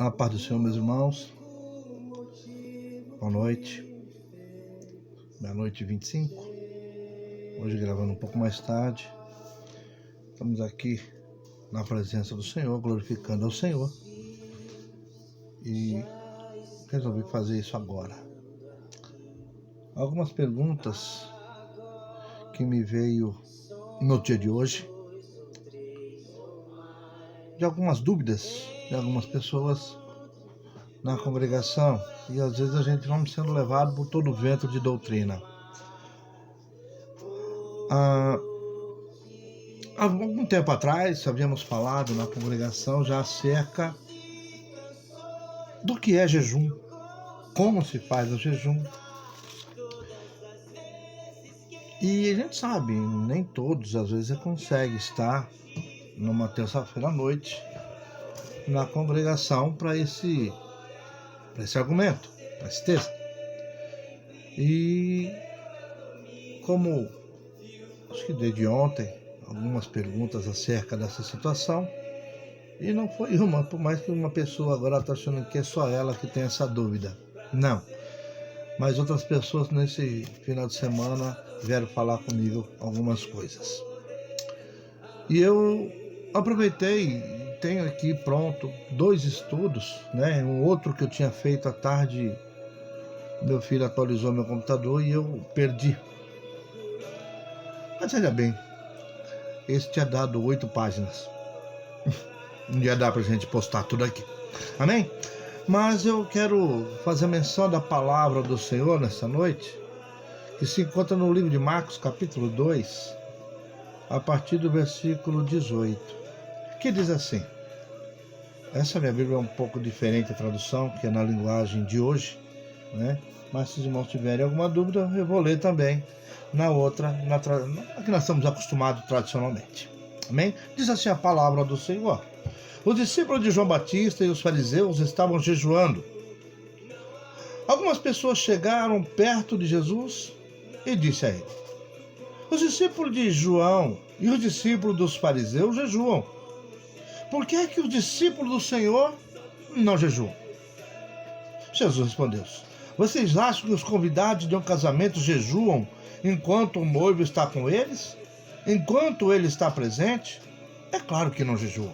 A paz do Senhor, meus irmãos. Boa noite. Meia-noite e 25. Hoje gravando um pouco mais tarde. Estamos aqui na presença do Senhor, glorificando ao Senhor. E resolvi fazer isso agora. Algumas perguntas que me veio no dia de hoje. De algumas dúvidas de algumas pessoas na congregação, e às vezes a gente vamos sendo levado por todo o vento de doutrina. Há algum tempo atrás havíamos falado na congregação já acerca do que é jejum, como se faz o jejum. E a gente sabe, nem todos às vezes conseguem estar numa terça-feira à noite na congregação para esse argumento, para esse texto. E como acho que desde ontem, algumas perguntas acerca dessa situação, e não foi uma, por mais que uma pessoa agora está achando que é só ela que tem essa dúvida. Não, mas outras pessoas nesse final de semana vieram falar comigo algumas coisas. E eu aproveitei, tenho aqui pronto 2 estudos, né? Um outro que eu tinha feito à tarde, meu filho atualizou meu computador e eu perdi. Mas olha bem, esse tinha dado 8 páginas. Não ia dar pra gente postar tudo aqui. Amém? Mas eu quero fazer menção da palavra do Senhor nessa noite, que se encontra no livro de Marcos, capítulo 2, a partir do versículo 18, que diz assim. Essa minha Bíblia é um pouco diferente a tradução, que é na linguagem de hoje, né? Mas se os irmãos tiverem alguma dúvida, eu vou ler também na outra, que nós estamos acostumados tradicionalmente. Amém? Diz assim a palavra do Senhor. Os discípulos de João Batista e os fariseus estavam jejuando. Algumas pessoas chegaram perto de Jesus e disse a ele: os discípulos de João e os discípulos dos fariseus jejuam. Por que é que os discípulos do Senhor não jejuam? Jesus respondeu: vocês acham que os convidados de um casamento jejuam enquanto o noivo está com eles? Enquanto ele está presente? É claro que não jejuam.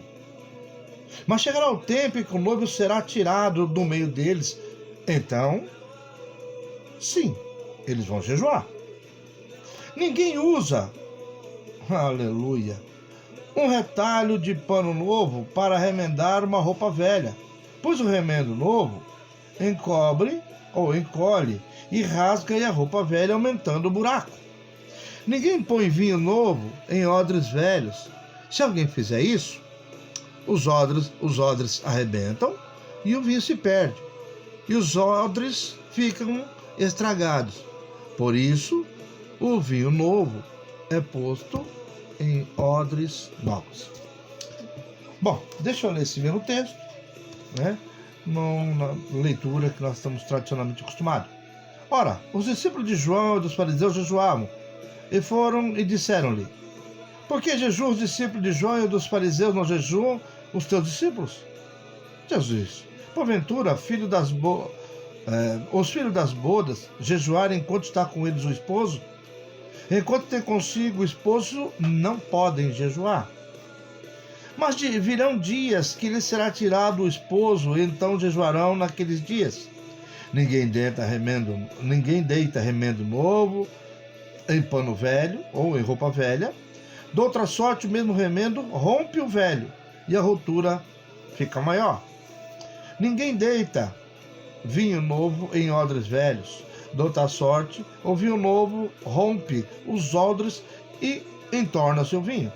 Mas chegará o tempo em que o noivo será tirado do meio deles. Então, sim, eles vão jejuar. Ninguém usa, aleluia, um retalho de pano novo para remendar uma roupa velha, pois o remendo novo encobre ou encolhe e rasga a roupa velha, aumentando o buraco. Ninguém põe vinho novo em odres velhos. Se alguém fizer isso, os odres arrebentam e o vinho se perde, e os odres ficam estragados. Por isso, o vinho novo é posto em odres novos. Bom, deixa eu ler esse mesmo texto, né? Na leitura que nós estamos tradicionalmente acostumados. Ora, os discípulos de João e dos fariseus jejuavam, e foram e disseram-lhe: por que jejuam os discípulos de João e dos fariseus, não jejuam os teus discípulos? Jesus: porventura, os filhos das bodas jejuarem enquanto está com eles o esposo? Enquanto tem consigo o esposo, não podem jejuar. Mas virão dias que lhes será tirado o esposo, e então jejuarão naqueles dias. Ninguém deita remendo novo em pano velho ou em roupa velha. De outra sorte, o mesmo remendo rompe o velho, e a rotura fica maior. Ninguém deita vinho novo em odres velhos. De outra sorte, o vinho novo rompe os odres e entorna-se o vinho.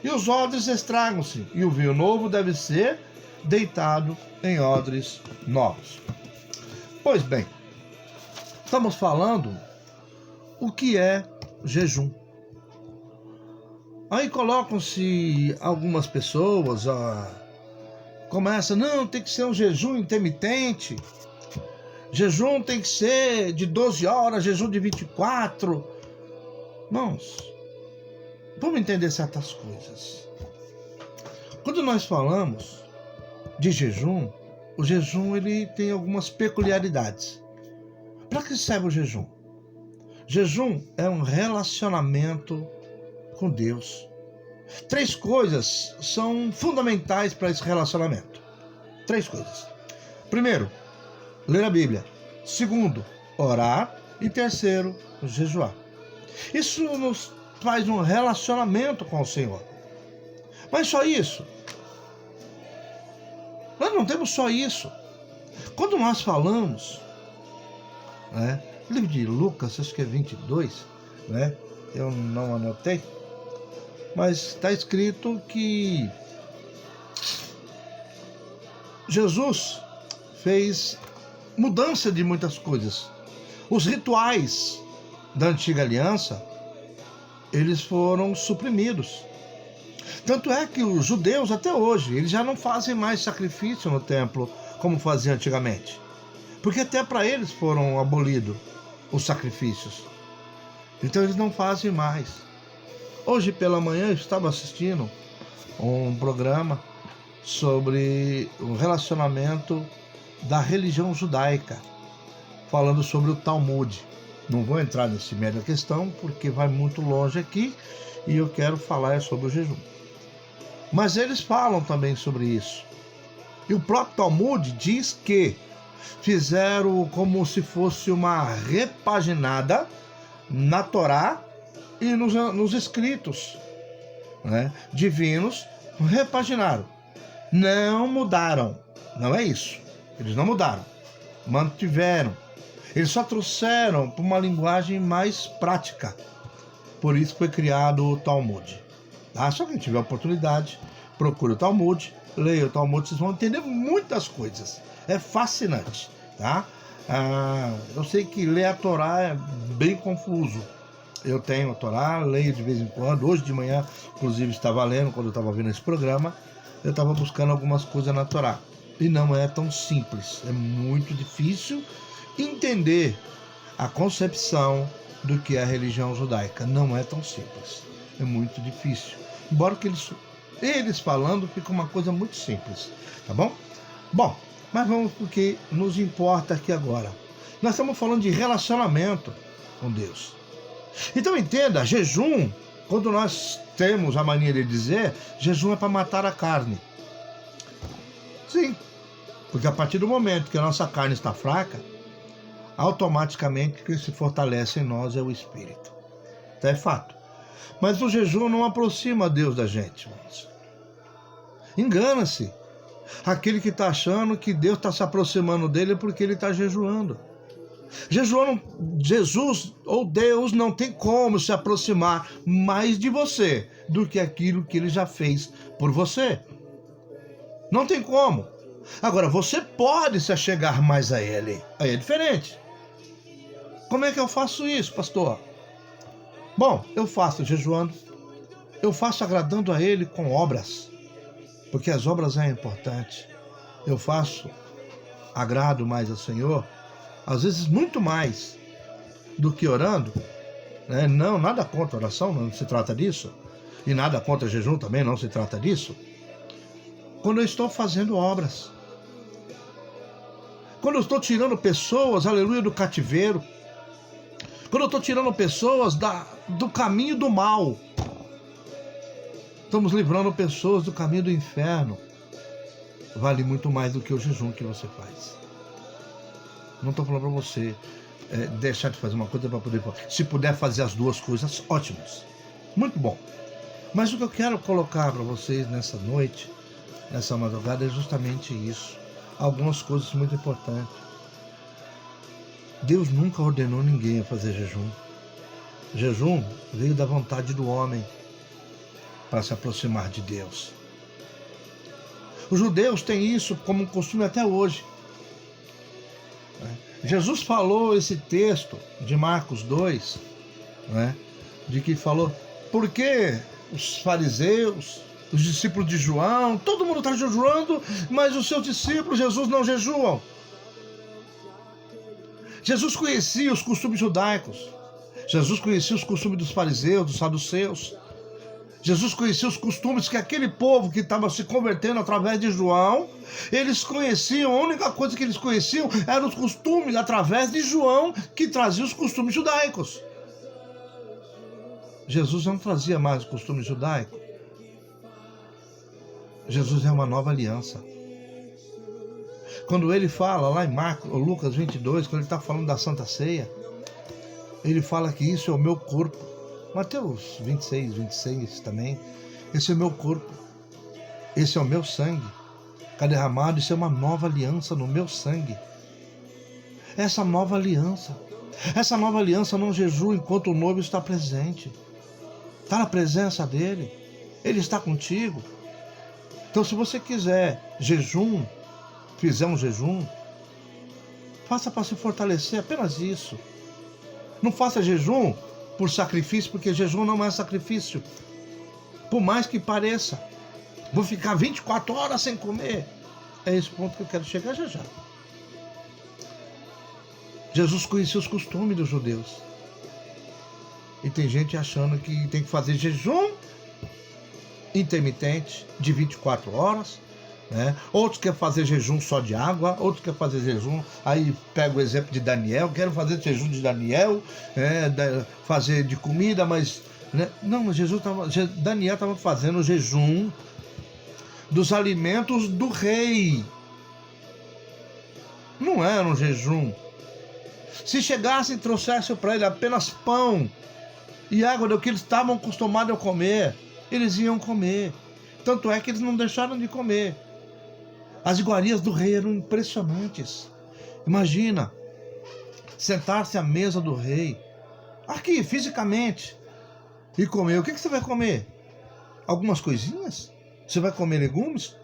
E os odres estragam-se, e o vinho novo deve ser deitado em odres novos. Pois bem, estamos falando o que é jejum. Aí colocam-se algumas pessoas, começa, não, tem que ser um jejum intermitente. Jejum tem que ser de 12 horas, jejum de 24. Irmãos, vamos entender certas coisas. Quando nós falamos de jejum, o jejum ele tem algumas peculiaridades. Para que serve o jejum? Jejum é um relacionamento com Deus. 3 coisas são fundamentais para esse relacionamento. 3 coisas. Primeiro, ler a Bíblia. Segundo, orar. E terceiro, jejuar. Isso nos faz um relacionamento com o Senhor. Mas só isso? Nós não temos só isso. Quando nós falamos, livro de Lucas, acho que é 22, eu não anotei, mas está escrito que Jesus fez mudança de muitas coisas. Os rituais da antiga aliança, eles foram suprimidos. Tanto é que os judeus até hoje, eles já não fazem mais sacrifício no templo como faziam antigamente. Porque até para eles foram abolidos os sacrifícios. Então eles não fazem mais. Hoje pela manhã eu estava assistindo um programa sobre o relacionamento da religião judaica, falando sobre o Talmud. Não vou entrar nesse mérito da questão, porque vai muito longe aqui, e eu quero falar sobre o jejum. Mas eles falam também sobre isso. E o próprio Talmud diz que fizeram como se fosse uma repaginada na Torá e nos escritos divinos, repaginaram. Não mudaram. Não é isso. Eles não mudaram. Mantiveram. Eles só trouxeram para uma linguagem mais prática. Por isso foi criado o Talmud. Só quem tiver oportunidade, procure o Talmud, leia o Talmud, vocês vão entender muitas coisas. É fascinante, tá? Eu sei que ler a Torá é bem confuso. Eu tenho a Torá, leio de vez em quando. Hoje de manhã, inclusive, estava lendo, quando eu estava vendo esse programa, eu estava buscando algumas coisas na Torá. E não é tão simples, é muito difícil entender a concepção do que é a religião judaica. Não é tão simples, é muito difícil. Embora que eles falando fica uma coisa muito simples, tá bom? Bom, mas vamos para o que nos importa aqui agora. Nós estamos falando de relacionamento com Deus. Então entenda, jejum, quando nós temos a mania de dizer, jejum é para matar a carne. Sim, porque a partir do momento que a nossa carne está fraca, automaticamente o que se fortalece em nós é o Espírito. Então é fato. Mas o jejum não aproxima Deus da gente, irmãos. Engana-se. Aquele que está achando que Deus está se aproximando dele porque ele está jejuando. Jesus ou Deus não tem como se aproximar mais de você do que aquilo que ele já fez por você. Não tem como. Agora, você pode se achegar mais a ele. Aí é diferente. Como é que eu faço isso, pastor? Bom, eu faço jejuando. Eu faço agradando a ele com obras. Porque as obras é importante. Eu faço agrado mais ao Senhor, às vezes muito mais do que orando. Não, nada contra a oração, não se trata disso. E nada contra jejum também, não se trata disso. Quando eu estou fazendo obras. Quando eu estou tirando pessoas, aleluia, do cativeiro. Quando eu estou tirando pessoas do caminho do mal. Estamos livrando pessoas do caminho do inferno. Vale muito mais do que o jejum que você faz. Não estou falando para você deixar de fazer uma coisa para poder... Se puder fazer as duas coisas, ótimos. Muito bom. Mas o que eu quero colocar para vocês nessa noite, nessa madrugada, é justamente isso. Algumas coisas muito importantes. Deus nunca ordenou ninguém a fazer jejum. Jejum veio da vontade do homem para se aproximar de Deus. Os judeus têm isso como costume até hoje. Jesus falou esse texto de Marcos 2, de que falou, por que os fariseus, os discípulos de João, todo mundo está jejuando, mas os seus discípulos, Jesus, não jejuam. Jesus conhecia os costumes judaicos. Jesus conhecia os costumes dos fariseus, dos saduceus. Jesus conhecia os costumes que aquele povo que estava se convertendo através de João, eles conheciam, a única coisa que eles conheciam eram os costumes através de João, que trazia os costumes judaicos. Jesus não trazia mais os costumes judaicos. Jesus é uma nova aliança. Quando ele fala lá em Lucas 22, quando ele está falando da Santa Ceia, ele fala que isso é o meu corpo. Mateus 26 também. Esse é o meu corpo. Esse é o meu sangue. Está derramado, isso é uma nova aliança no meu sangue. Essa nova aliança não jejua enquanto o noivo está presente. Está na presença dele. Ele está contigo. Então, se você quiser fizer um jejum, faça para se fortalecer, apenas isso. Não faça jejum por sacrifício, porque jejum não é sacrifício. Por mais que pareça. Vou ficar 24 horas sem comer. É esse ponto que eu quero chegar já. Jesus conhecia os costumes dos judeus. E tem gente achando que tem que fazer jejum intermitente de 24 horas. Né? Outros querem fazer jejum só de água, outros querem fazer jejum, aí pega o exemplo de Daniel, quero fazer jejum de Daniel, fazer de comida, mas né? Não, Daniel estava fazendo o jejum dos alimentos do rei, não era um jejum. Se chegasse e trouxesse para ele apenas pão e água do que eles estavam acostumados a comer, eles iam comer, tanto é que eles não deixaram de comer. As iguarias do rei eram impressionantes. Imagina, sentar-se à mesa do rei, aqui, fisicamente, e comer. O que você vai comer? Algumas coisinhas? Você vai comer legumes?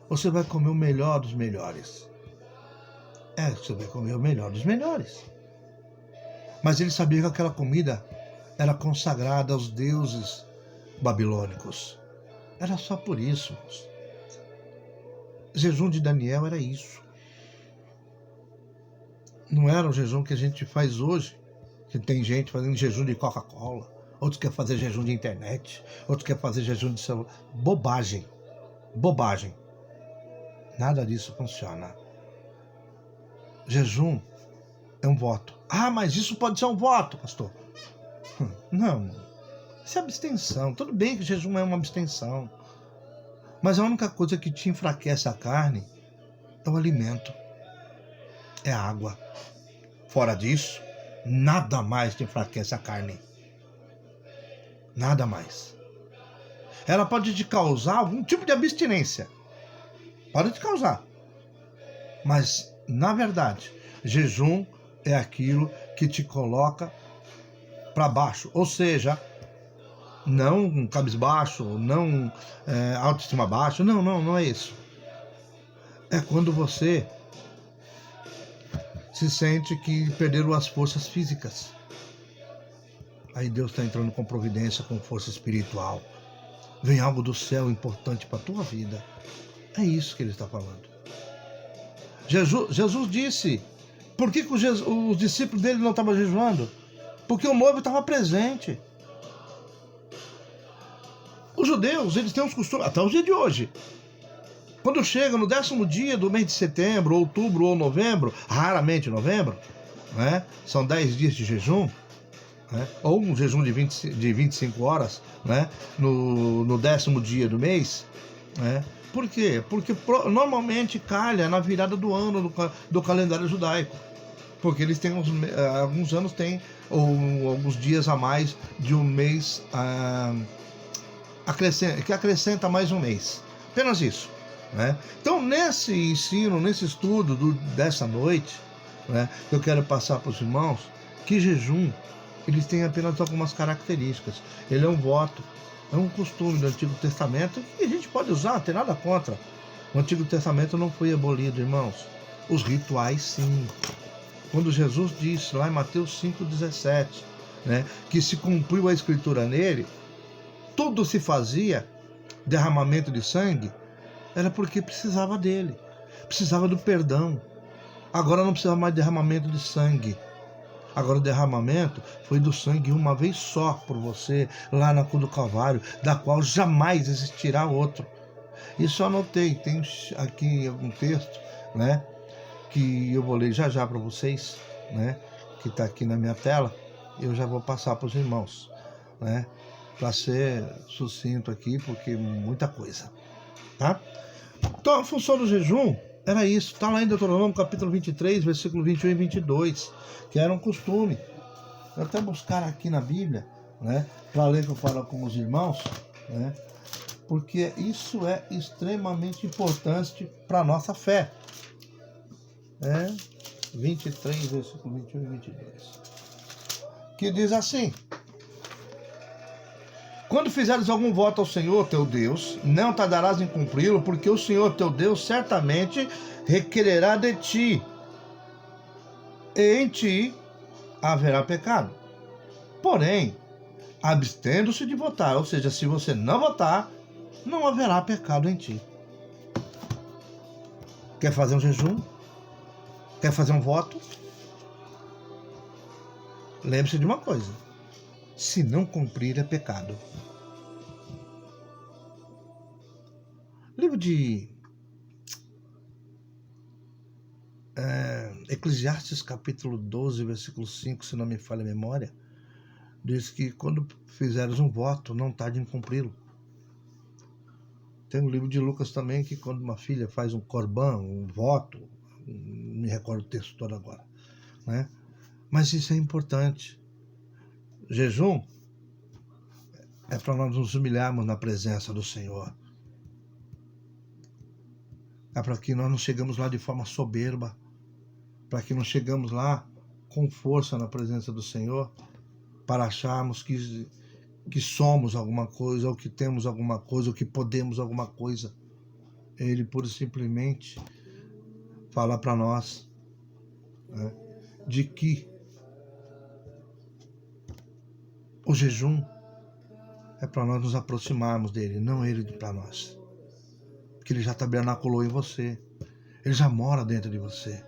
Ou você vai comer o melhor dos melhores? Você vai comer o melhor dos melhores. Mas ele sabia que aquela comida era consagrada aos deuses babilônicos. Era só por isso. O jejum de Daniel era isso. Não era o jejum que a gente faz hoje, que tem gente fazendo jejum de Coca-Cola, outros querem fazer jejum de internet, outros querem fazer jejum de celular. Bobagem. Nada disso funciona. Jejum é um voto. Mas isso pode ser um voto, pastor. Não. Isso é abstenção. Tudo bem que jejum é uma abstenção. Mas a única coisa que te enfraquece a carne é o alimento. É a água. Fora disso, nada mais te enfraquece a carne. Nada mais. Ela pode te causar algum tipo de abstinência. Pode te causar. Mas, na verdade, jejum é aquilo que te coloca para baixo. Ou seja, não cabisbaixo, não autoestima baixa. Não é isso. É quando você se sente que perderam as forças físicas. Aí Deus está entrando com providência, com força espiritual. Vem algo do céu importante para a tua vida. É isso que ele está falando. Jesus disse, por que os discípulos dele não estavam jejuando? Porque o noivo estava presente. Os judeus, eles têm uns costumes, até o dia de hoje. Quando chega no 10º dia do mês de setembro, outubro ou novembro, raramente novembro, né? São 10 dias de jejum, né? Ou um jejum de 25 horas, né? No 10º dia do mês, né? Por quê? Porque normalmente calha na virada do ano do calendário judaico. Porque eles têm alguns anos têm alguns dias a mais de um mês que acrescenta mais um mês. Apenas isso. Né? Então, nesse ensino, nesse estudo dessa noite, né, eu quero passar para os irmãos que jejum, eles têm apenas algumas características. Ele é um voto, é um costume do Antigo Testamento que a gente pode usar, não tem nada contra. O Antigo Testamento não foi abolido, irmãos. Os rituais, sim. Quando Jesus disse lá em Mateus 5,17, né, que se cumpriu a escritura nele, tudo se fazia, derramamento de sangue, era porque precisava dele, precisava do perdão. Agora não precisa mais de derramamento de sangue. Agora o derramamento foi do sangue uma vez só por você, lá na cruz do Calvário, da qual jamais existirá outro. Isso eu anotei, tem aqui algum texto, né, que eu vou ler já já para vocês, né, que está aqui na minha tela, eu já vou passar para os irmãos, né, para ser sucinto aqui, porque muita coisa, tá? Então a função do jejum era isso, está lá em Deuteronômio capítulo 23, versículo 21 e 22, que era um costume. Vou até buscar aqui na Bíblia, né, para ler que eu falo com os irmãos, né, porque isso é extremamente importante para a nossa fé. 23, versículo 21 e 22. Que diz assim: quando fizeres algum voto ao Senhor teu Deus, não tardarás em cumpri-lo, porque o Senhor teu Deus certamente requererá de ti, e em ti haverá pecado. Porém, abstendo-se de votar, ou seja, se você não votar, não haverá pecado em ti. Quer fazer um jejum? Quer fazer um voto? Lembre-se de uma coisa: se não cumprir, é pecado. Livro de Eclesiastes, capítulo 12, versículo 5, se não me falha a memória, diz que quando fizeres um voto, não tarde em cumpri-lo. Tem um livro de Lucas também, que quando uma filha faz um corban, um voto, não me recordo o texto todo agora, né? Mas isso é importante. Jejum é para nós nos humilharmos na presença do Senhor. É para que nós não chegamos lá de forma soberba, para que não chegamos lá com força na presença do Senhor, para acharmos que somos alguma coisa, ou que temos alguma coisa, ou que podemos alguma coisa. Ele pura e simplesmente fala para nós, né, de que o jejum é para nós nos aproximarmos dele, não ele para nós. Porque ele já tabernaculou em você, ele já mora dentro de você.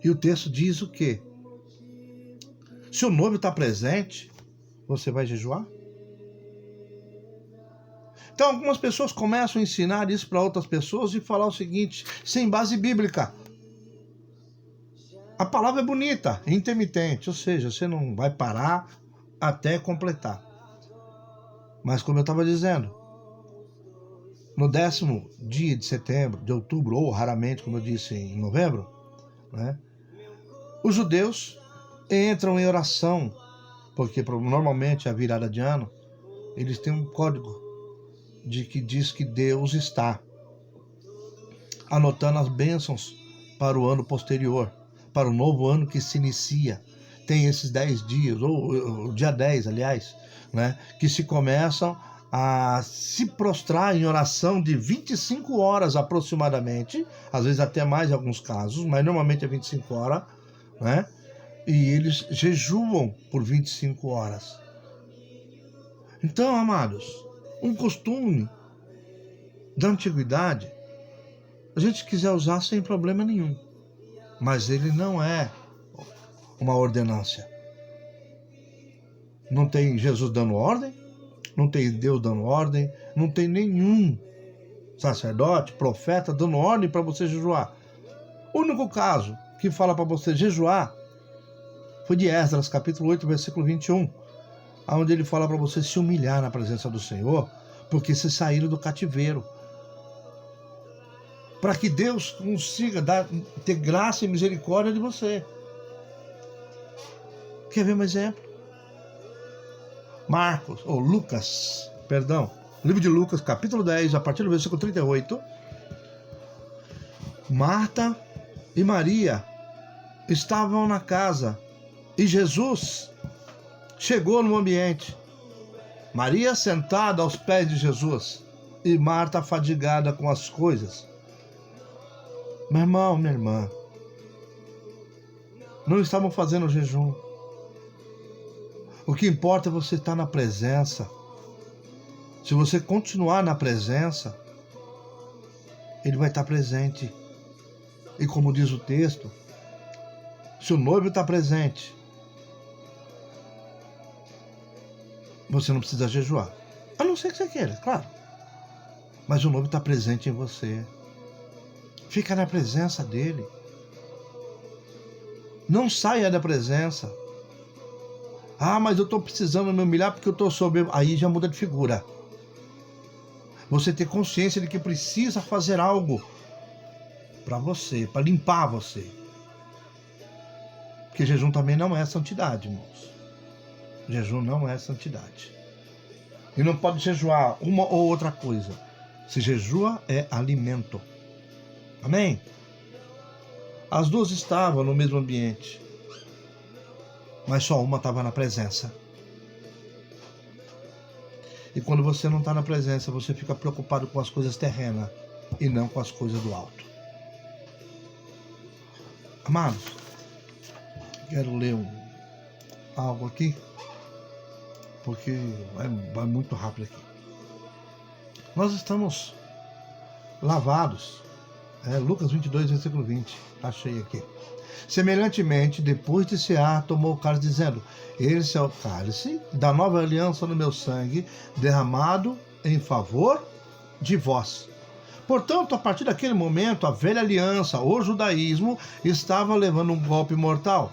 E o texto diz o quê? Se o noivo está presente, você vai jejuar? Então algumas pessoas começam a ensinar isso para outras pessoas e falar o seguinte, sem base bíblica. A palavra é bonita, intermitente, ou seja, você não vai parar até completar. Mas como eu estava dizendo, no 10º dia de setembro, de outubro, ou raramente, como eu disse, em novembro, né, os judeus entram em oração, porque normalmente a virada de ano, eles têm um código que diz que Deus está anotando as bênçãos para o ano posterior, para o novo ano que se inicia. Tem esses 10 dias, ou o dia 10, aliás, né, que se começam a se prostrar em oração de 25 horas aproximadamente, às vezes até mais em alguns casos, mas normalmente é 25 horas, né? E eles jejuam por 25 horas. Então, amados, um costume da antiguidade, a gente quiser usar sem problema nenhum, mas ele não é uma ordenância. Não tem Jesus dando ordem, não tem Deus dando ordem, não tem nenhum sacerdote, profeta dando ordem para você jejuar. O único caso que fala para você jejuar foi de Esdras, capítulo 8, versículo 21, onde ele fala para você se humilhar na presença do Senhor, porque vocês saíram do cativeiro. Para que Deus consiga ter graça e misericórdia de você. Quer ver um exemplo? Livro de Lucas, capítulo 10, a partir do versículo 38. Marta e Maria estavam na casa e Jesus chegou no ambiente. Maria sentada aos pés de Jesus e Marta fadigada com as coisas. Meu irmão, minha irmã, não estavam fazendo jejum. O que importa é você estar na presença. Se você continuar na presença, ele vai estar presente. E como diz o texto, Se o noivo está presente, você não precisa jejuar. A não ser que você queira, claro. Mas o noivo está presente em você. Fica na presença dele. Não saia da presença. Ah, mas eu estou precisando me humilhar porque eu estou soberbo. Aí já muda de figura. Você ter consciência de que precisa fazer algo para você, para limpar você. Porque jejum também não é santidade, irmãos. Jejum não é santidade. E não pode jejuar uma ou outra coisa. Se jejua é alimento. Amém? As duas estavam no mesmo ambiente, mas só uma estava na presença. E quando você não está na presença, você fica preocupado com as coisas terrenas e não com as coisas do alto. Amados, quero ler algo aqui, porque vai muito rápido aqui. Nós estamos lavados. Lucas 22, versículo 20. Achei aqui. Semelhantemente, depois de cear, tomou o cálice, dizendo: esse é o cálice da nova aliança no meu sangue, derramado em favor de vós. Portanto, a partir daquele momento, a velha aliança, o judaísmo, estava levando um golpe mortal.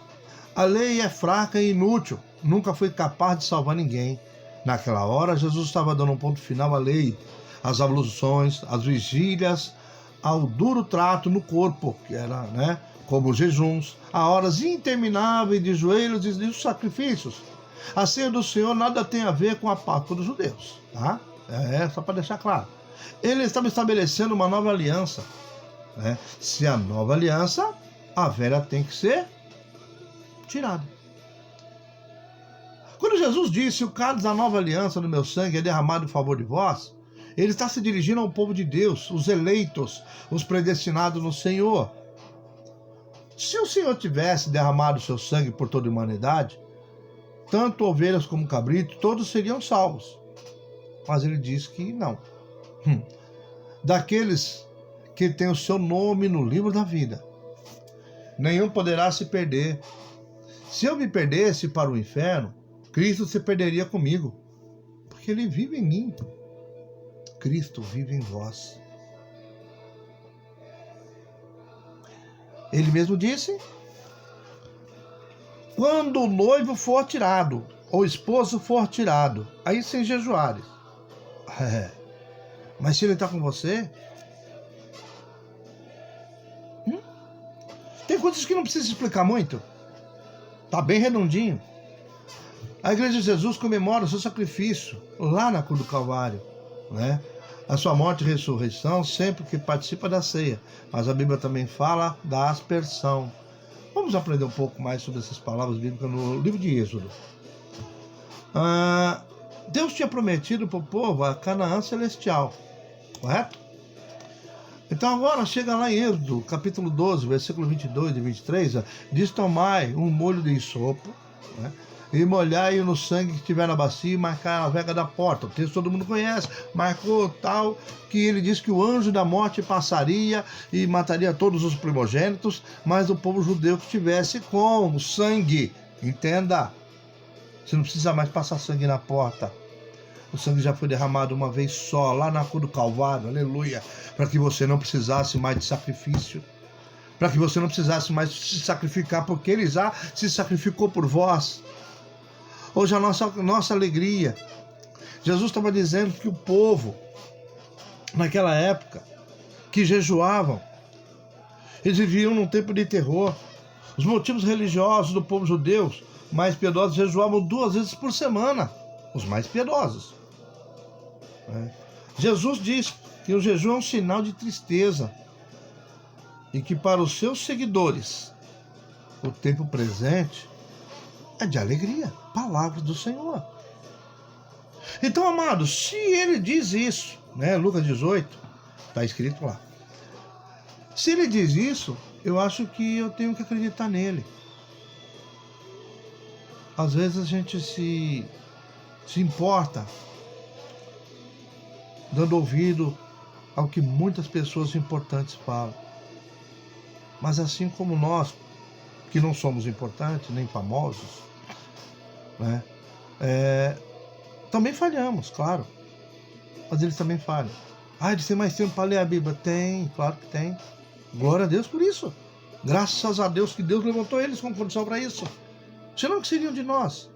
A lei é fraca e inútil, nunca foi capaz de salvar ninguém. Naquela hora, Jesus estava dando um ponto final à lei, às abluções, às vigílias, ao duro trato no corpo, que era, como os jejuns, a horas intermináveis de joelhos e de sacrifícios. A ceia do Senhor nada tem a ver com a Páscoa dos judeus, tá? Só para deixar claro. Ele estava estabelecendo uma nova aliança. Se a nova aliança, a velha tem que ser tirada. Quando Jesus disse: o cálice da nova aliança no meu sangue é derramado em favor de vós, ele está se dirigindo ao povo de Deus, os eleitos, os predestinados no Senhor. Se o Senhor tivesse derramado seu sangue por toda a humanidade, tanto ovelhas como cabritos, todos seriam salvos. Mas ele diz que não. Daqueles que têm o seu nome no livro da vida, nenhum poderá se perder. Se eu me perdesse para o inferno, Cristo se perderia comigo, porque ele vive em mim. Cristo vive em vós. Ele mesmo disse: quando o noivo for tirado, ou o esposo for tirado, aí sem jejuares. Mas se ele está com você, tem coisas que não precisa explicar muito. Está bem redondinho. A Igreja de Jesus comemora o seu sacrifício lá na cruz do Calvário, a sua morte e ressurreição sempre que participa da ceia. Mas a Bíblia também fala da aspersão. Vamos aprender um pouco mais sobre essas palavras bíblicas no livro de Êxodo. Deus tinha prometido para o povo a Canaã celestial, correto? Então agora chega lá em Êxodo, capítulo 12, versículo 22 e 23, diz: tomai um molho de isopo, e molhai-o no sangue que estiver na bacia e marcar a vega da porta. O texto todo mundo conhece. Marcou tal que ele diz que o anjo da morte passaria e mataria todos os primogênitos, mas o povo judeu que estivesse com sangue. Entenda, você não precisa mais passar sangue na porta. O sangue já foi derramado uma vez só, lá na cruz do Calvário, aleluia, para que você não precisasse mais de sacrifício, para que você não precisasse mais se sacrificar, porque ele já se sacrificou por vós. Hoje a nossa alegria. Jesus estava dizendo que o povo, naquela época, que jejuavam, eles viviam num tempo de terror. Os motivos religiosos do povo judeu mais piedosos jejuavam 2 vezes por semana. Os mais piedosos. Jesus diz que o jejum é um sinal de tristeza e que para os seus seguidores o tempo presente é de alegria. Palavra do Senhor. Então, amados, se ele diz isso, Lucas 18, está escrito lá. Se ele diz isso, eu acho que eu tenho que acreditar nele. Às vezes a gente se importa dando ouvido ao que muitas pessoas importantes falam. Mas assim como nós que não somos importantes, nem famosos, né? Também falhamos, claro. Mas eles também falham. Eles têm mais tempo para ler a Bíblia? Tem, claro que tem. Glória a Deus por isso. Graças a Deus que Deus levantou eles com condição para isso. Senão, o que seriam de nós?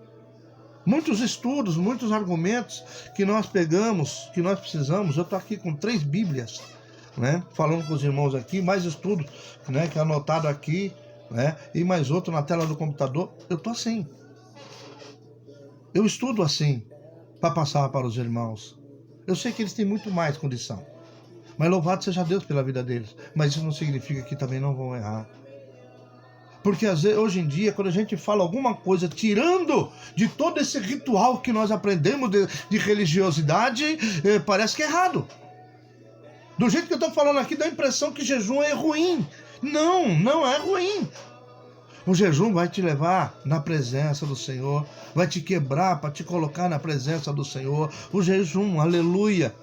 Muitos estudos, muitos argumentos que nós pegamos, que nós precisamos. Eu estou aqui com 3 Bíblias, né? Falando com os irmãos aqui, mais estudo, né? Que é anotado aqui, né? E mais outro na tela do computador. Eu estou assim. Eu estudo assim, para passar para os irmãos. Eu sei que eles têm muito mais condição. Mas louvado seja Deus pela vida deles. Mas isso não significa que também não vão errar. Porque às vezes, hoje em dia, quando a gente fala alguma coisa tirando de todo esse ritual que nós aprendemos de religiosidade, parece que é errado. Do jeito que eu estou falando aqui, dá a impressão que jejum é ruim. Não, não é ruim. O jejum vai te levar na presença do Senhor, vai te quebrar para te colocar na presença do Senhor. O jejum, aleluia,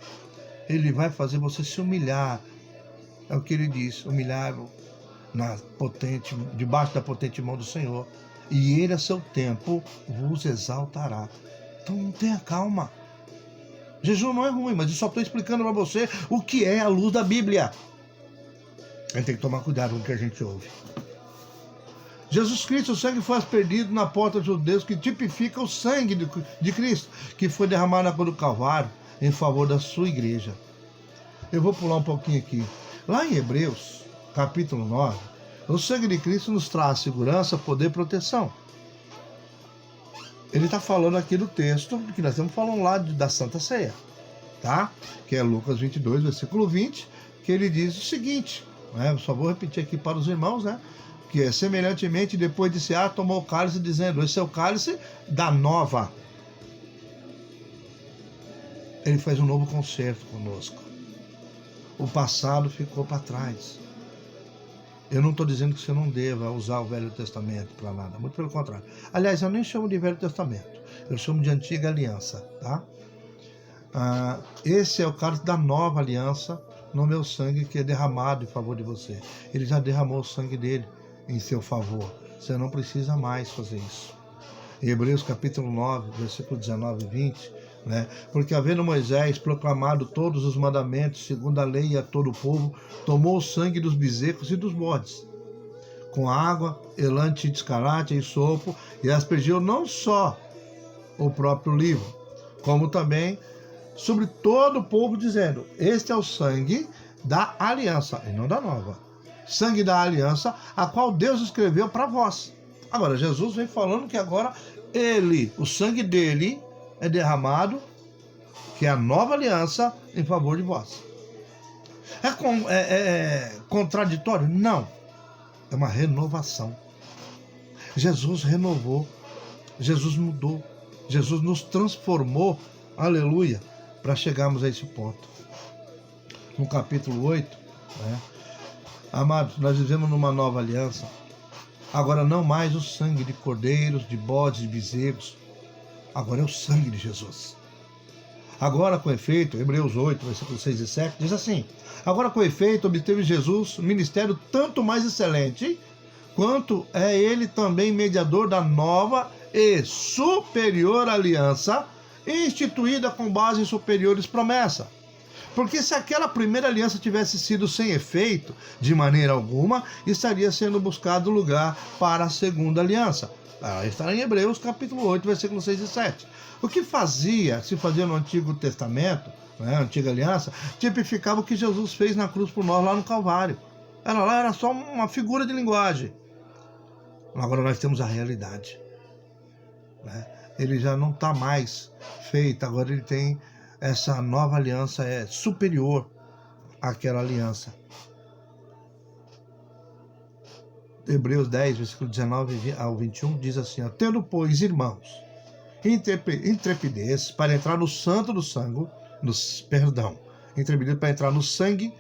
ele vai fazer você se humilhar. É o que ele diz, humilhar debaixo da potente mão do Senhor. E ele a seu tempo vos exaltará. Então tenha calma. Jejum não é ruim, mas eu só estou explicando para você o que é a luz da Bíblia. A gente tem que tomar cuidado com o que a gente ouve. Jesus Cristo, o sangue foi perdido na porta dos judeus, que tipifica o sangue de Cristo, que foi derramado na cruz do Calvário em favor da sua igreja. Eu vou pular um pouquinho aqui. Lá em Hebreus, capítulo 9, o sangue de Cristo nos traz segurança, poder e proteção. Ele está falando aqui do texto que nós estamos falando lá da Santa Ceia, tá? Que é Lucas 22, versículo 20, que ele diz o seguinte, né? Só vou repetir aqui para os irmãos, né? Que é semelhantemente, depois de cear, tomou o cálice, dizendo, esse é o cálice da nova. Ele faz um novo concerto conosco. O passado ficou para trás. Eu não estou dizendo que você não deva usar o Velho Testamento para nada, muito pelo contrário. Aliás, eu nem chamo de Velho Testamento, eu chamo de Antiga Aliança, tá? Esse é o cálice da nova aliança, no meu sangue que é derramado em favor de você. Ele já derramou o sangue dele em seu favor. Você não precisa mais fazer isso. Em Hebreus capítulo 9, versículo 19 e 20, né? Porque havendo Moisés proclamado todos os mandamentos segundo a lei a todo o povo, tomou o sangue dos bezerros e dos bodes, com água, elante de escarlate e sopo, e aspergiu não só o próprio livro, como também sobre todo o povo, dizendo, este é o sangue da aliança, e não da nova. Sangue da aliança, a qual Deus escreveu para vós. Agora, Jesus vem falando que agora o sangue dele é derramado, que é a nova aliança, em favor de vós. É contraditório? Não. É uma renovação. Jesus renovou, Jesus mudou, Jesus nos transformou, aleluia, para chegarmos a esse ponto. No capítulo 8, né? Amados, nós vivemos numa nova aliança. Agora não mais o sangue de cordeiros, de bodes, de bezerros. Agora é o sangue de Jesus. Agora com efeito, Hebreus 8, versículos 6 e 7, diz assim, agora com efeito obteve Jesus ministério tanto mais excelente, quanto é ele também mediador da nova e superior aliança, instituída com base em superiores promessas. Porque se aquela primeira aliança tivesse sido sem efeito, de maneira alguma, estaria sendo buscado lugar para a segunda aliança. Está em Hebreus capítulo 8, versículos 6 e 7. O que se fazia no Antigo Testamento, né, a Antiga Aliança, tipificava o que Jesus fez na cruz por nós lá no Calvário. Era só uma figura de linguagem. Agora nós temos a realidade, né? Ele já não está mais feito, agora ele tem... Essa nova aliança é superior àquela aliança. Hebreus 10, versículo 19 ao 21, diz assim, ó, tendo, pois, irmãos, intrepidez para entrar no santo do sangue, intrepidez para entrar no sangue,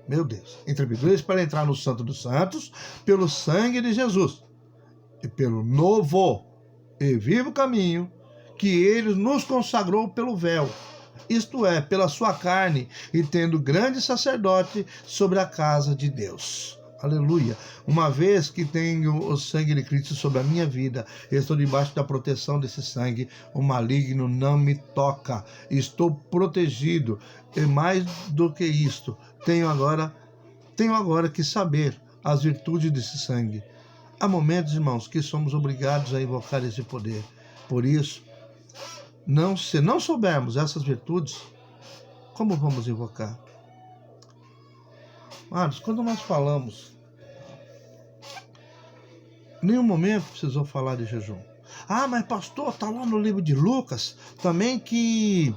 meu Deus, intrepidez para entrar no santo dos santos, pelo sangue de Jesus, e pelo novo e vivo caminho, que ele nos consagrou pelo véu, isto é, pela sua carne, e tendo grande sacerdote sobre a casa de Deus. Aleluia. Uma vez que tenho o sangue de Cristo sobre a minha vida, estou debaixo da proteção desse sangue, o maligno não me toca. Estou protegido. E mais do que isto, tenho agora que saber as virtudes desse sangue. Há momentos, irmãos, que somos obrigados a invocar esse poder. Por isso, se não soubermos essas virtudes, como vamos invocar? Amados, quando nós falamos, em nenhum momento precisou falar de jejum. Ah, mas pastor, está lá no livro de Lucas também que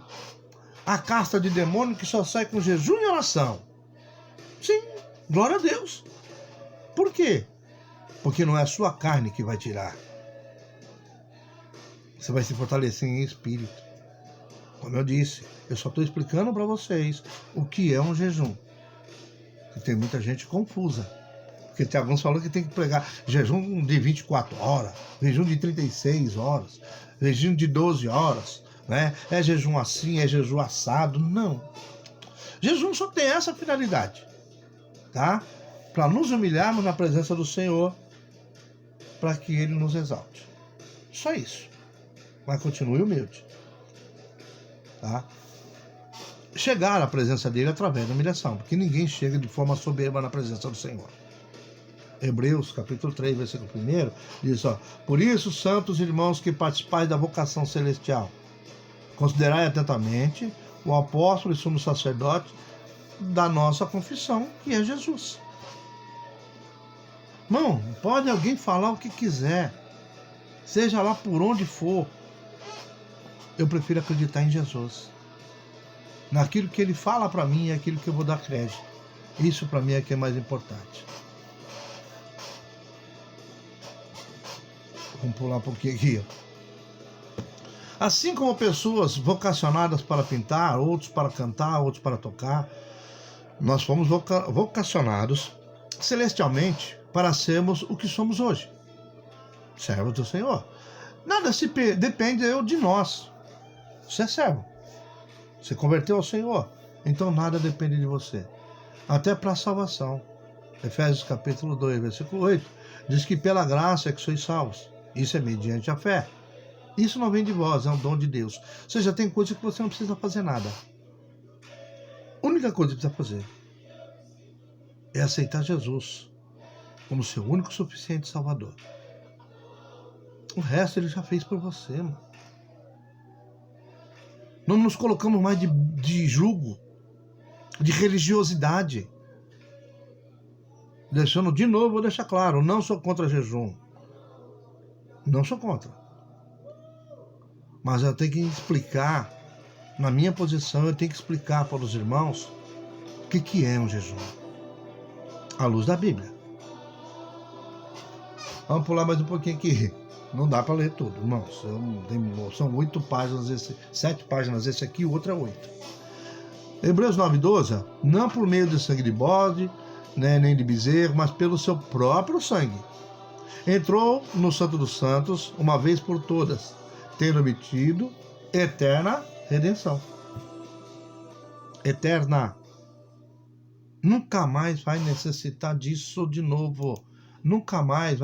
a casta de demônio que só sai com jejum e oração. Sim, glória a Deus. Por quê? Porque não é a sua carne que vai tirar. Você vai se fortalecer em espírito. Como eu disse, eu só estou explicando para vocês o que é um jejum. Porque tem muita gente confusa. Porque tem alguns falando que tem que pregar jejum de 24 horas, jejum de 36 horas, jejum de 12 horas, né? É jejum assim, é jejum assado. Não. Jejum só tem essa finalidade, tá? Para nos humilharmos na presença do Senhor, para que Ele nos exalte. Só isso. Mas continue humilde, tá? Chegar à presença dele através da humilhação, porque ninguém chega de forma soberba na presença do Senhor. Hebreus, capítulo 3, versículo 1, diz, por isso, santos irmãos que participais da vocação celestial, considerai atentamente o apóstolo e sumo sacerdote da nossa confissão, que é Jesus. Irmão, pode alguém falar o que quiser, seja lá por onde for, eu prefiro acreditar em Jesus. Naquilo que ele fala para mim é aquilo que eu vou dar crédito. Isso para mim é que é mais importante. Vamos pular um pouquinho aqui. Assim como pessoas vocacionadas para pintar, outros para cantar, outros para tocar, nós fomos vocacionados celestialmente para sermos o que somos hoje. Servos do Senhor. Nada depende de nós. Você é servo. Você converteu ao Senhor. Então nada depende de você. Até para a salvação. Efésios capítulo 2, versículo 8. Diz que pela graça é que sois salvos. Isso é mediante a fé. Isso não vem de vós, é um dom de Deus. Ou seja, tem coisa que você não precisa fazer nada. A única coisa que precisa fazer é aceitar Jesus como seu único suficiente Salvador. O resto ele já fez por você, mano. Não nos colocamos mais de julgo, de religiosidade. Deixando de novo, vou deixar claro, não sou contra jejum. Não sou contra. Mas eu tenho que explicar, na minha posição, eu tenho que explicar para os irmãos o que é um jejum. À luz da Bíblia. Vamos pular mais um pouquinho aqui. Não dá para ler tudo, irmãos. São 8 páginas, 7 páginas esse aqui, o outro é 8. Hebreus 9:12, não por meio de sangue de bode, né, nem de bezerro, mas pelo seu próprio sangue. Entrou no Santo dos Santos, uma vez por todas, tendo obtido eterna redenção. Eterna. Nunca mais vai necessitar disso de novo. Nunca mais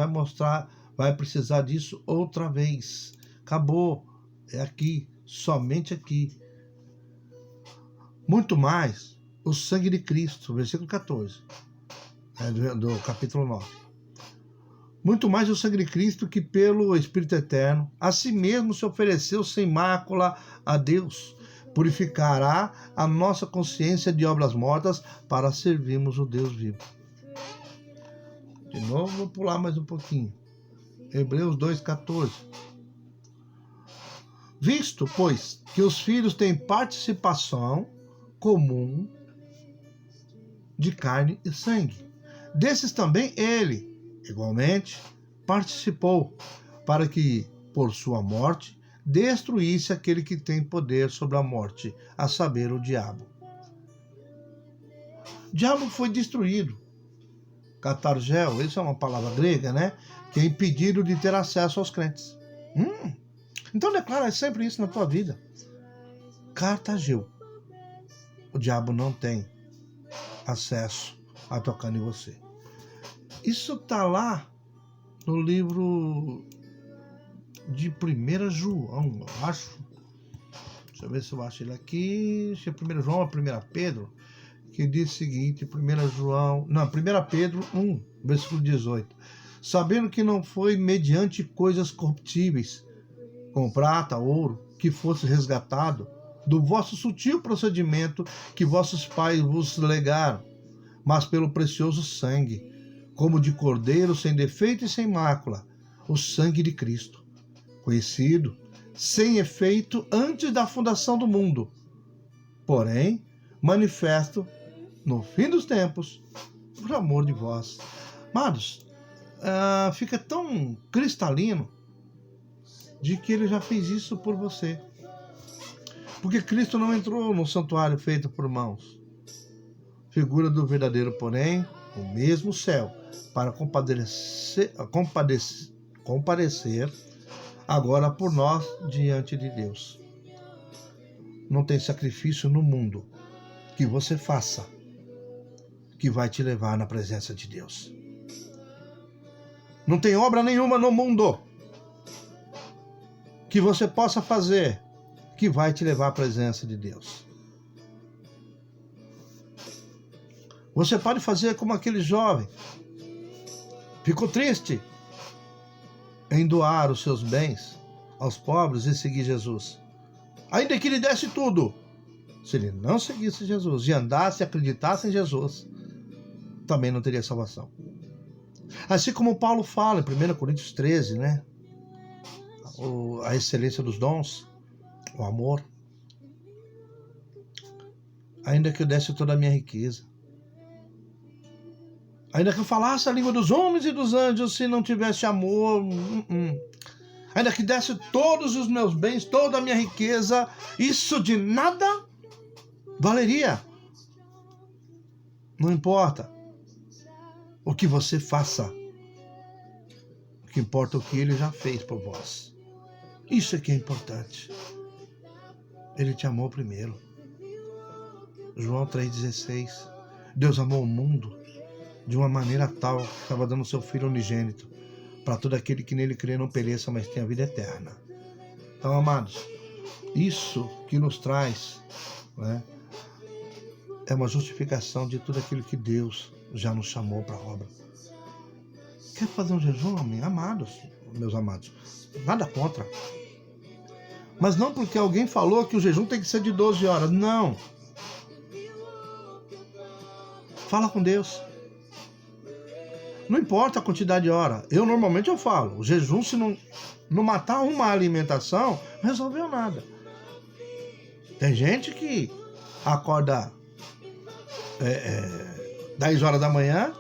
vai precisar disso outra vez. Acabou. É aqui, somente aqui. Muito mais o sangue de Cristo, versículo 14, do capítulo 9. Muito mais o sangue de Cristo que pelo Espírito Eterno, a si mesmo se ofereceu sem mácula a Deus, purificará a nossa consciência de obras mortas para servirmos o Deus vivo. De novo, vou pular mais um pouquinho. Hebreus 2:14. Visto, pois, que os filhos têm participação comum de carne e sangue, desses também ele, igualmente, participou, para que, por sua morte, destruísse aquele que tem poder sobre a morte, a saber, o diabo. O diabo foi destruído. Catargel, isso é uma palavra grega, né? Que é impedido de ter acesso aos crentes. Então declara sempre isso na tua vida. Catargel. O diabo não tem acesso a tocar em você. Isso está lá no livro de 1 João, eu acho. Deixa eu ver se eu acho ele aqui. Acho que é 1 João ou 1 Pedro, que diz o seguinte, 1 Pedro 1, versículo 18. Sabendo que não foi mediante coisas corruptíveis, como prata, ouro, que fosse resgatado do vosso sutil procedimento que vossos pais vos legaram, mas pelo precioso sangue, como de cordeiro sem defeito e sem mácula, o sangue de Cristo, conhecido, sem efeito antes da fundação do mundo, porém, manifesto no fim dos tempos, por amor de vós. Amados, fica tão cristalino de que ele já fez isso por você. Porque Cristo não entrou no santuário feito por mãos, figura do verdadeiro, porém, o mesmo céu, para comparecer agora por nós diante de Deus. Não tem sacrifício no mundo que você faça que vai te levar na presença de Deus. Não tem obra nenhuma no mundo que você possa fazer que vai te levar à presença de Deus. Você pode fazer como aquele jovem. Ficou triste em doar os seus bens aos pobres e seguir Jesus. Ainda que ele desse tudo, se ele não seguisse Jesus e andasse e acreditasse em Jesus, também não teria salvação. Assim como Paulo fala em 1 Coríntios 13, né? A excelência dos dons, o amor. Ainda que eu desse toda a minha riqueza, ainda que eu falasse a língua dos homens e dos anjos, se não tivesse amor, ainda que desse todos os meus bens, toda a minha riqueza, isso de nada valeria. Não importa o que você faça, o que importa é o que ele já fez por vós. Isso é que é importante. Ele te amou primeiro. João 3,16. Deus amou o mundo de uma maneira tal que estava dando seu Filho unigênito para todo aquele que nele crê não pereça, mas tenha vida eterna. Então, amados, isso que nos traz, né, é uma justificação de tudo aquilo que Deus já nos chamou para a obra. Quer fazer um jejum, amados, meus amados? Nada contra. Mas não porque alguém falou que o jejum tem que ser de 12 horas. Não. Fala com Deus. Não importa a quantidade de hora. Normalmente eu falo, o jejum, se não matar uma alimentação, não resolveu nada. Tem gente que acorda 10 horas da manhã,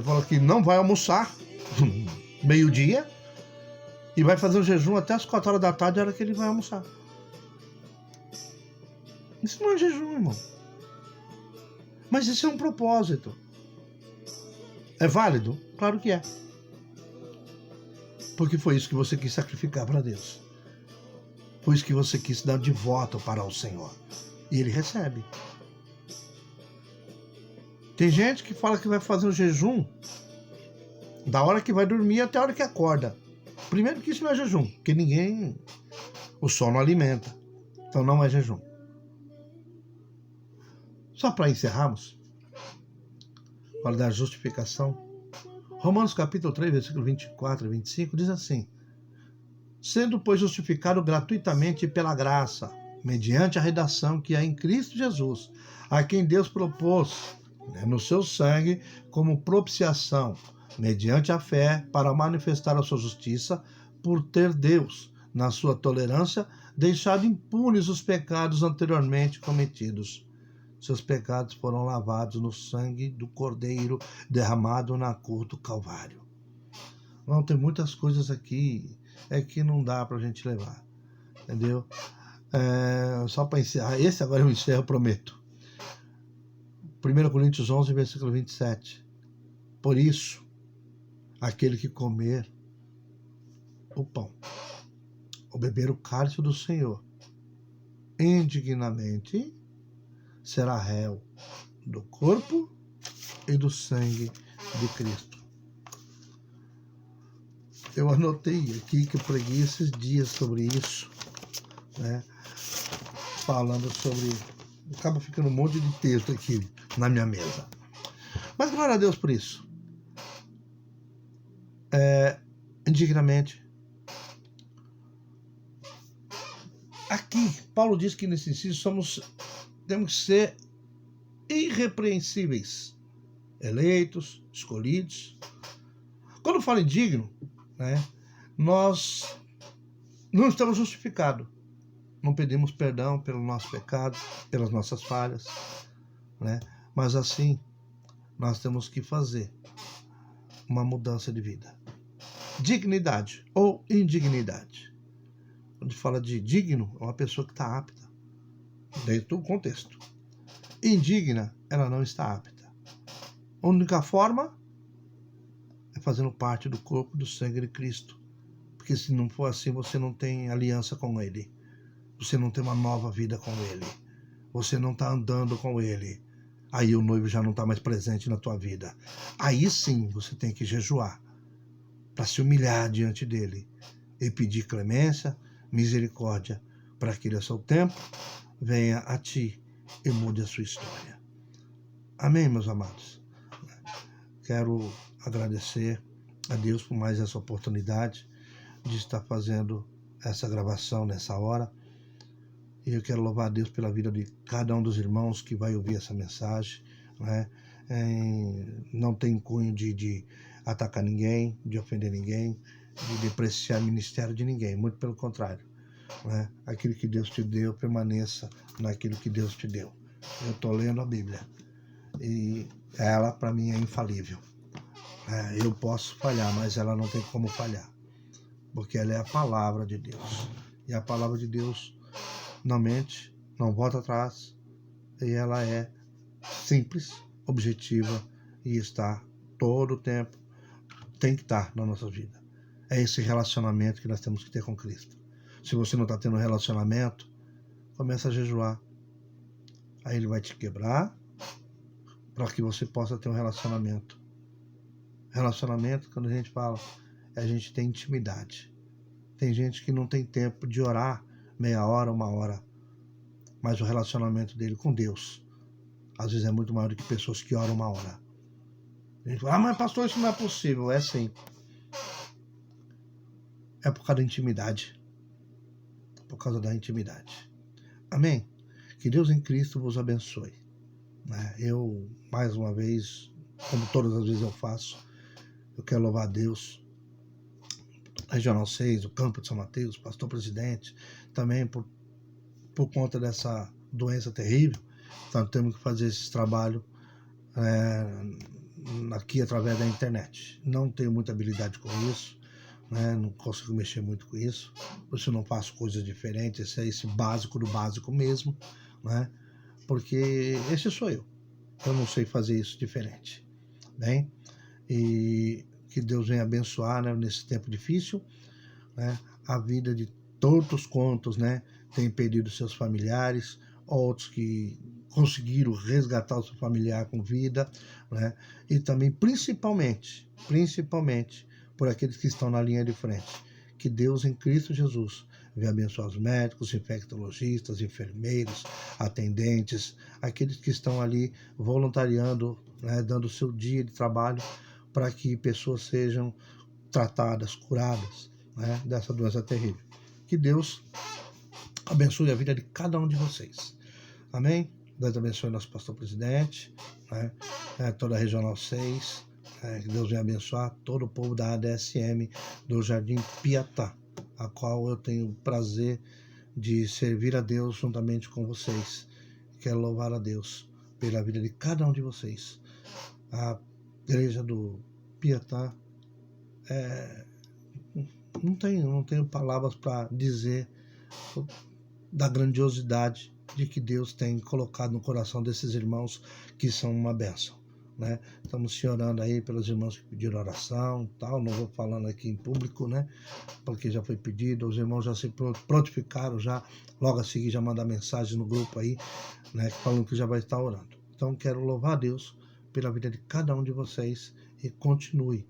fala que não vai almoçar, meio-dia, e vai fazer o jejum até as 4 horas da tarde, a hora que ele vai almoçar. Isso não é jejum, irmão. Mas isso é um propósito. É válido? Claro que é. Porque foi isso que você quis sacrificar para Deus. Foi isso que você quis dar de voto para o Senhor. E Ele recebe. Tem gente que fala que vai fazer um jejum da hora que vai dormir até a hora que acorda. Primeiro que isso não é jejum, porque o sol não alimenta. Então não é jejum. Só para encerrarmos, para dar justificação, Romanos capítulo 3, versículo 24 e 25 diz assim: sendo, pois, justificado gratuitamente pela graça, mediante a redação que há em Cristo Jesus, a quem Deus propôs, no seu sangue, como propiciação, mediante a fé, para manifestar a sua justiça, por ter Deus, na sua tolerância, deixado impunes os pecados anteriormente cometidos. Seus pecados foram lavados no sangue do Cordeiro derramado na cruz do Calvário. Não, tem muitas coisas aqui que não dá para a gente levar, entendeu? Só para encerrar, esse agora eu encerro, eu prometo. 1 Coríntios 11, versículo 27. Por isso, aquele que comer o pão, ou beber o cálice do Senhor, indignamente, será réu do corpo e do sangue de Cristo. Eu anotei aqui que eu preguei esses dias sobre isso, né? Falando sobre... Acaba ficando um monte de texto aqui na minha mesa. Mas glória a Deus por isso. Indignamente. Aqui, Paulo diz que nesse inciso temos que ser irrepreensíveis, eleitos, escolhidos. Quando fala indigno, né, nós não estamos justificados. Não pedimos perdão pelo nosso pecado, pelas nossas falhas, né? Mas assim, nós temos que fazer uma mudança de vida. Dignidade ou indignidade. Quando fala de digno, é uma pessoa que está apta, dentro do contexto. Indigna, ela não está apta. A única forma é fazendo parte do corpo do sangue de Cristo. Porque se não for assim, você não tem aliança com Ele. Você não tem uma nova vida com Ele. Você não está andando com Ele. Aí o noivo já não está mais presente na tua vida. Aí sim você tem que jejuar para se humilhar diante dele e pedir clemência, misericórdia, para que ele, a seu tempo, venha a ti e mude a sua história. Amém, meus amados? Quero agradecer a Deus por mais essa oportunidade de estar fazendo essa gravação nessa hora. E eu quero louvar a Deus pela vida de cada um dos irmãos que vai ouvir essa mensagem, né? Não tem cunho de atacar ninguém, de ofender ninguém, de depreciar o ministério de ninguém, muito pelo contrário, né? Aquilo que Deus te deu, permaneça naquilo que Deus te deu. Eu estou lendo a Bíblia e ela para mim é infalível. Eu posso falhar, mas ela não tem como falhar, porque ela é a palavra de Deus, e a palavra de Deus não mente, não volta atrás, e ela é simples, objetiva e está todo o tempo, tem que estar na nossa vida. É esse relacionamento que nós temos que ter com Cristo. Se você não está tendo um relacionamento, começa a jejuar. Aí ele vai te quebrar para que você possa ter um relacionamento. Relacionamento, quando a gente fala, a gente tem intimidade. Tem gente que não tem tempo de orar meia hora, uma hora, mas o relacionamento dele com Deus às vezes é muito maior do que pessoas que oram uma hora. A gente fala, mas pastor, isso não é possível. É sim. É por causa da intimidade. Por causa da intimidade. Amém? Que Deus em Cristo vos abençoe. Eu, mais uma vez, como todas as vezes eu faço, eu quero louvar a Deus. Regional 6, o Campo de São Mateus, pastor presidente, também por conta dessa doença terrível, nós temos que fazer esse trabalho aqui através da internet. Não tenho muita habilidade com isso, não consigo mexer muito com isso, por isso eu não faço coisas diferentes, esse é esse básico do básico mesmo, porque esse sou eu não sei fazer isso diferente, bem? E que Deus venha abençoar, nesse tempo difícil, a vida de todos quantos, têm perdido seus familiares, outros que conseguiram resgatar o seu familiar com vida, e também principalmente por aqueles que estão na linha de frente. Que Deus em Cristo Jesus venha abençoar os médicos, infectologistas, enfermeiros, atendentes, aqueles que estão ali voluntariando, dando o seu dia de trabalho para que pessoas sejam tratadas, curadas, dessa doença terrível. Que Deus abençoe a vida de cada um de vocês. Amém? Deus abençoe nosso pastor presidente, toda a Regional 6, que Deus venha abençoar todo o povo da ADSM do Jardim Piatá, a qual eu tenho o prazer de servir a Deus juntamente com vocês. Quero louvar a Deus pela vida de cada um de vocês. A igreja do Piatá não tenho palavras para dizer da grandiosidade de que Deus tem colocado no coração desses irmãos que são uma bênção, Estamos se orando aí pelos irmãos que pediram oração, tal, não vou falando aqui em público, porque já foi pedido, os irmãos já se prontificaram, já logo a seguir já mandar mensagem no grupo aí, falando que já vai estar orando. Então quero louvar a Deus pela vida de cada um de vocês e continue.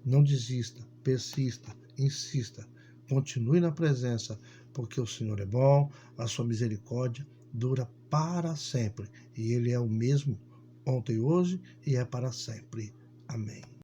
Não desista, persista, insista. Continue na presença, porque o Senhor é bom, a sua misericórdia dura para sempre. E Ele é o mesmo ontem, hoje e é para sempre. Amém.